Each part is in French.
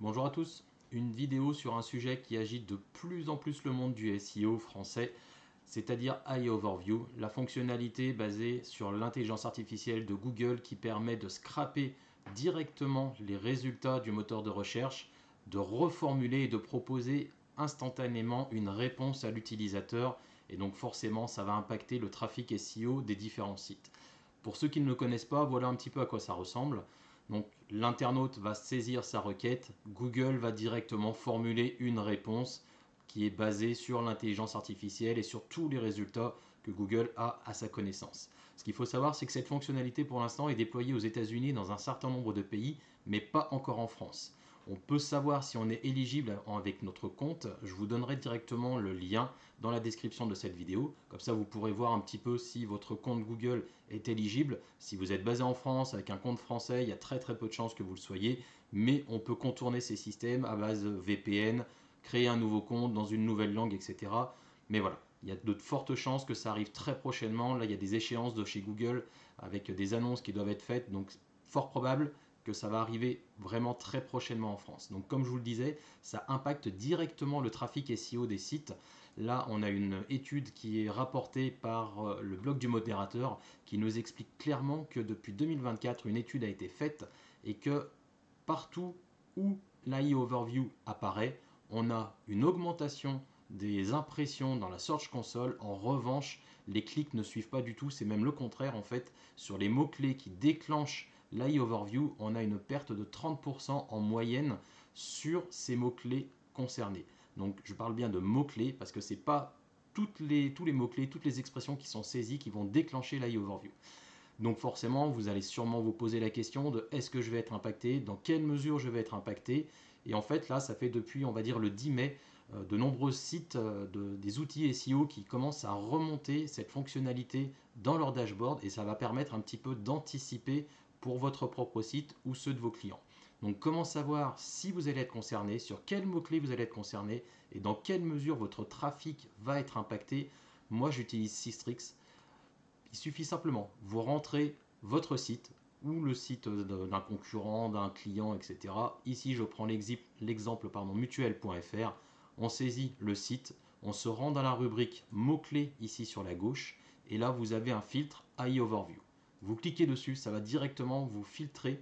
Bonjour à tous, une vidéo sur un sujet qui agite de plus en plus le monde du SEO français, c'est-à-dire AI Overview, la fonctionnalité basée sur l'intelligence artificielle de Google qui permet de scraper directement les résultats du moteur de recherche, de reformuler et de proposer instantanément une réponse à l'utilisateur et donc forcément ça va impacter le trafic SEO des différents sites. Pour ceux qui ne le connaissent pas, voilà un petit peu à quoi ça ressemble. Donc l'internaute va saisir sa requête, Google va directement formuler une réponse qui est basée sur l'intelligence artificielle et sur tous les résultats que Google a à sa connaissance. Ce qu'il faut savoir, c'est que cette fonctionnalité pour l'instant est déployée aux États-Unis dans un certain nombre de pays, mais pas encore en France. On peut savoir si on est éligible avec notre compte. Je vous donnerai directement le lien dans la description de cette vidéo. Comme ça, vous pourrez voir un petit peu si votre compte Google est éligible. Si vous êtes basé en France avec un compte français, il y a très peu de chances que vous le soyez. Mais on peut contourner ces systèmes à base VPN, créer un nouveau compte dans une nouvelle langue, etc. Mais voilà, il y a de fortes chances que ça arrive très prochainement. Là, il y a des échéances de chez Google avec des annonces qui doivent être faites. Donc, fort probable que ça va arriver vraiment très prochainement en France. Donc comme je vous le disais, ça impacte directement le trafic SEO des sites. Là, on a une étude qui est rapportée par le blog du modérateur qui nous explique clairement que depuis 2024, une étude a été faite et que partout où l'AI Overview apparaît, on a une augmentation des impressions dans la Search Console. En revanche, les clics ne suivent pas du tout, c'est même le contraire en fait. Sur les mots-clés qui déclenchent l'AI Overview, on a une perte de 30% en moyenne sur ces mots-clés concernés. Donc je parle bien de mots-clés parce que ce n'est pas tous les mots-clés, toutes les expressions qui sont saisies qui vont déclencher l'AI Overview. Donc forcément, vous allez sûrement vous poser la question de est-ce que je vais être impacté, dans quelle mesure je vais être impacté. Et en fait, là, ça fait depuis, on va dire, le 10 mai, de nombreux sites, des outils SEO qui commencent à remonter cette fonctionnalité dans leur dashboard et ça va permettre un petit peu d'anticiper pour votre propre site ou ceux de vos clients. Donc comment savoir si vous allez être concerné, sur quels mots-clés vous allez être concerné et dans quelle mesure votre trafic va être impacté. Moi, j'utilise Systrix. Il suffit simplement, vous rentrez votre site ou le site d'un concurrent, d'un client, etc. Ici, je prends l'exemple mutuel.fr. On saisit le site, on se rend dans la rubrique mots-clés ici sur la gauche, et là, vous avez un filtre AI Overview. Vous cliquez dessus, ça va directement vous filtrer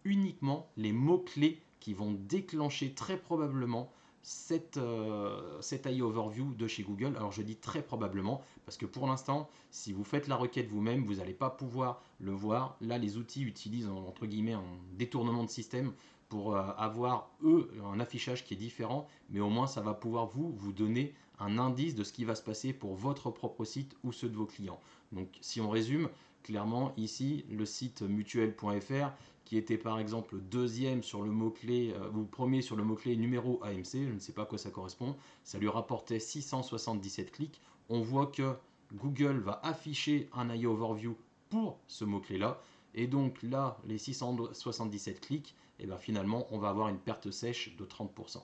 uniquement les mots-clés qui vont déclencher très probablement cette AI Overview de chez Google. Alors je dis très probablement parce que pour l'instant, si vous faites la requête vous-même, vous n'allez pas pouvoir le voir. Là, les outils utilisent entre guillemets un détournement de système pour avoir eux un affichage qui est différent, mais au moins ça va pouvoir vous donner un indice de ce qui va se passer pour votre propre site ou ceux de vos clients. Donc si on résume, clairement ici le site mutuel.fr qui était par exemple deuxième sur le mot-clé, ou premier sur le mot-clé numéro AMC, je ne sais pas à quoi ça correspond, ça lui rapportait 677 clics. On voit que Google va afficher un AI Overview pour ce mot-clé-là, et donc là, les 677 clics, et bien finalement, on va avoir une perte sèche de 30%.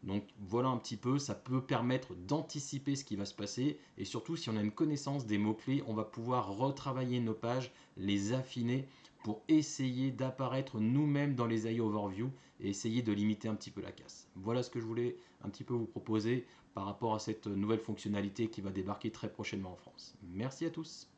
Donc voilà un petit peu, ça peut permettre d'anticiper ce qui va se passer et surtout si on a une connaissance des mots-clés, on va pouvoir retravailler nos pages, les affiner pour essayer d'apparaître nous-mêmes dans les AI Overview et essayer de limiter un petit peu la casse. Voilà ce que je voulais un petit peu vous proposer par rapport à cette nouvelle fonctionnalité qui va débarquer très prochainement en France. Merci à tous.